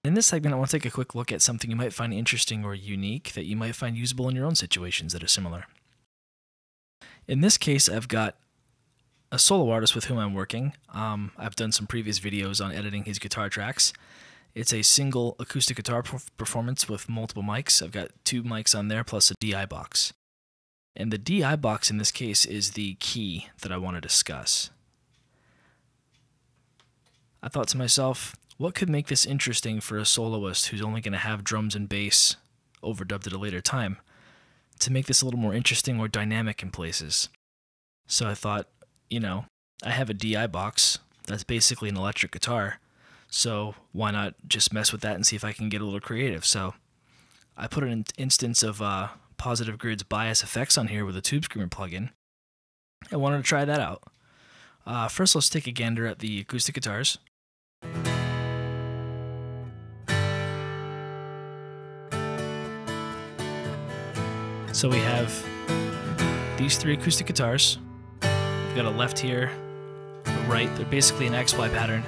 In this segment, I want to take a quick look at something you might find interesting or unique that you might find usable in your own situations that are similar. In this case, I've got a solo artist with whom I'm working. I've done some previous videos on editing his guitar tracks. It's a single acoustic guitar performance with multiple mics. I've got 2 mics on there plus a DI box. And the DI box in this case is the key that I want to discuss. I thought to myself, what could make this interesting for a soloist who's only going to have drums and bass overdubbed at a later time, to make this a little more interesting or dynamic in places? So I thought, I have a DI box that's basically an electric guitar, so why not just mess with that and see if I can get a little creative? So I put an instance of Positive Grid's bias effects on here with a Tube Screamer plugin. I wanted to try that out. First, let's take a gander at the acoustic guitars. So we have these 3 acoustic guitars. We've got a left here, a right. They're basically an XY pattern.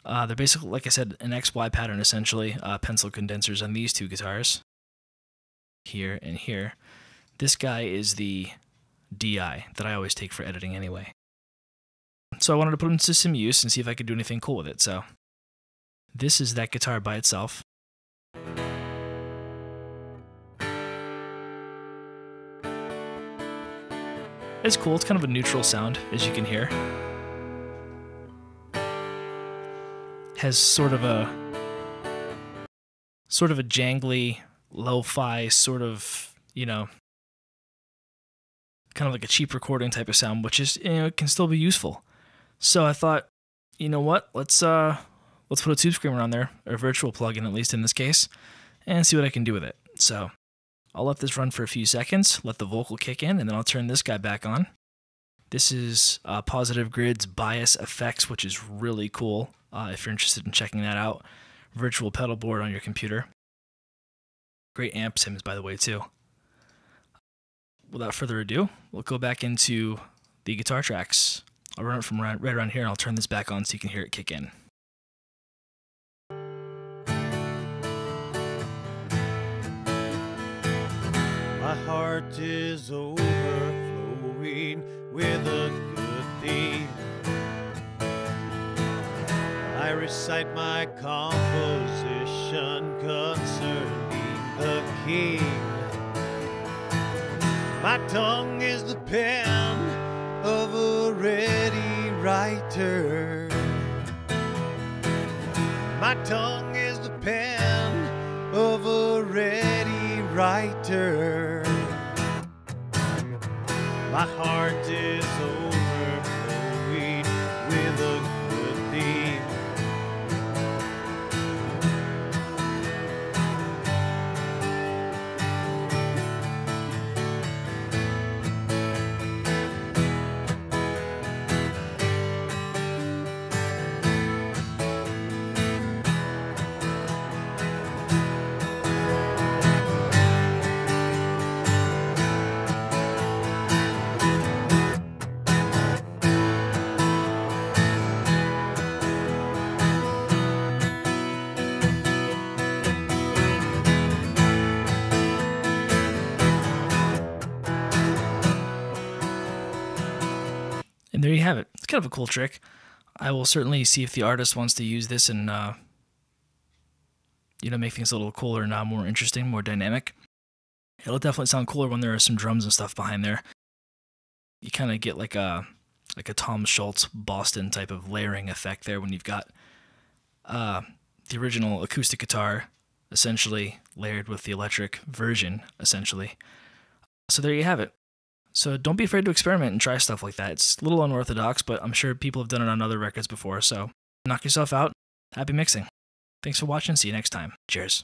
They're basically, like I said, an XY pattern essentially. Pencil condensers on these 2 guitars, here and here. This guy is the DI that I always take for editing anyway. So I wanted to put him to some use and see if I could do anything cool with it. So this is that guitar by itself. It's cool. It's kind of a neutral sound, as you can hear. Has sort of a jangly, lo-fi sort of, kind of like a cheap recording type of sound, which is, it can still be useful. So I thought, you know what? Let's put a Tube Screamer on there, or a virtual plugin at least in this case, and see what I can do with it. So I'll let this run for a few seconds, let the vocal kick in, and then I'll turn this guy back on. This is Positive Grid's bias effects, which is really cool if you're interested in checking that out. Virtual pedal board on your computer. Great amp sims, by the way, too. Without further ado, we'll go back into the guitar tracks. I'll run it from right around here, and I'll turn this back on so you can hear it kick in. My heart is overflowing with a good theme. I recite my composition concerning the King. My tongue is the pen of a ready writer. My tongue is the pen of a ready writer. My heart is overflowing with a good theme. And there you have it. It's kind of a cool trick. I will certainly see if the artist wants to use this and, make things a little cooler and more interesting, more dynamic. It'll definitely sound cooler when there are some drums and stuff behind there. You kind of get like a Tom Schultz Boston type of layering effect there when you've got the original acoustic guitar essentially layered with the electric version, essentially. So there you have it. So don't be afraid to experiment and try stuff like that. It's a little unorthodox, but I'm sure people have done it on other records before, so knock yourself out. Happy mixing. Thanks for watching. See you next time. Cheers.